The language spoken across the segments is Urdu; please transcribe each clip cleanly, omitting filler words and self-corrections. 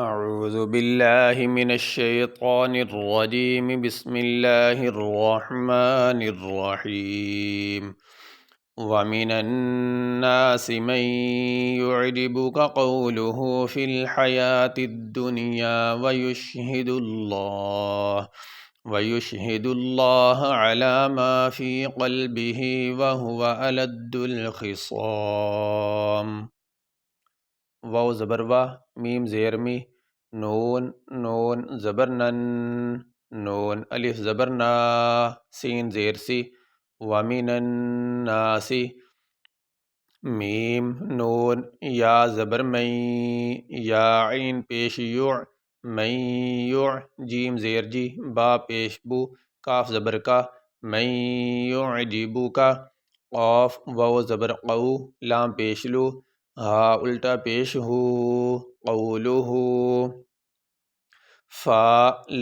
اعوذ باللہ من الشیطان الرجیم بسم اللہ الرحمن الرحیم ومن الناس من يعجبك قوله في الحياة الدنيا ويشهد الله على ما في قلبه وهو ألد الخصام واو زبر وا، میم زیر می، نون زبر نن، نون الف زبر نا، سین زیر سی، ومن الناس، میم نون یا زبر مئی، یا عین پیش یع، مئی یع، جیم زیر جی، با پیش بو، کاف زبر کا، مئی یعجبو کا، قاف واو زبر قو، لام پیش لو، ہا الٹا پیش ہو، قولہ، فا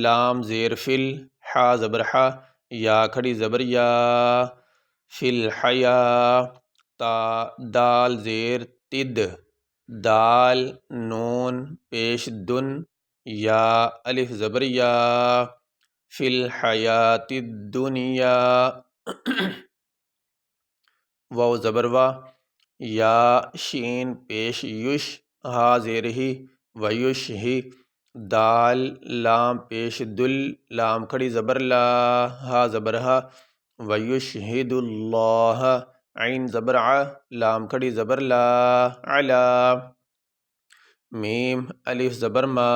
لام زیر فل، حا زبر حا، یا کھڑی زبر یا، فل حیا، تا دال زیر تد، دال نون پیش دن، یا الف زبر یا، فی الحیات الدنیا، واو زبر وا، یا شین پیش یش، ہا زیر ہی، ویش ہی، دال لام پیش دل، لام کھڑی زبر لا، ہا زبر ہا، ویشہد اللہ، عین زبر ع، لام کھڑی زبر لا، علا، میم الف زبر ما،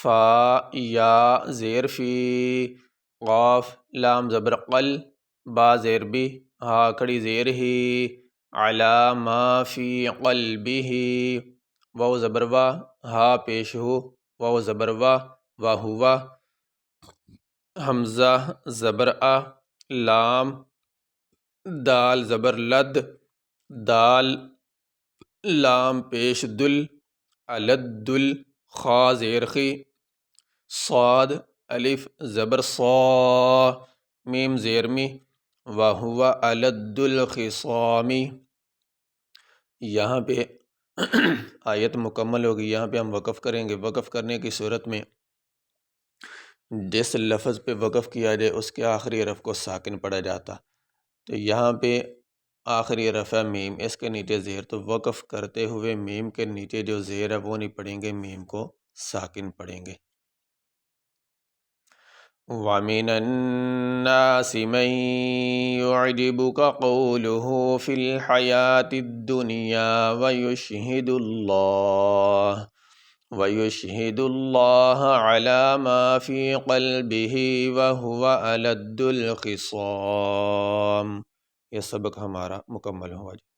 فا یا زیر فی، قاف لام زبر قل، با زیر بی، ہا کھڑی زیر ہی، علا ما فی قلبہ، واو زبر وا، ہا پیش ہو، واو زبر وا، وہوا، حمزہ زبر آ، لام دال زبر لد، دال لام پیش دل، الد خا زیر خی، صاد الف زبر صا، میم زیر می، وہو الد الخصام۔ یہاں پہ آیت مکمل ہوگی، یہاں پہ ہم وقف کریں گے۔ وقف کرنے کی صورت میں جس لفظ پہ وقف کیا جائے اس کے آخری حرف کو ساکن پڑھا جاتا، تو یہاں پہ آخری حرف ہے میم، اس کے نیچے زیر، تو وقف کرتے ہوئے میم کے نیچے جو زیر ہے وہ نہیں پڑھیں گے، میم کو ساکن پڑھیں گے۔ وَمِنَ النَّاسِ مَن يُعْجِبُكَ قَوْلُهُ فِي الْحَيَاةِ الدُّنْيَا وَيُشْهِدُ اللَّهَ عَلَى مَا فِي قَلْبِهِ وَهُوَ أَلَدُّ الْخِصَامِ۔ یہ سبق ہمارا مکمل ہوا جی۔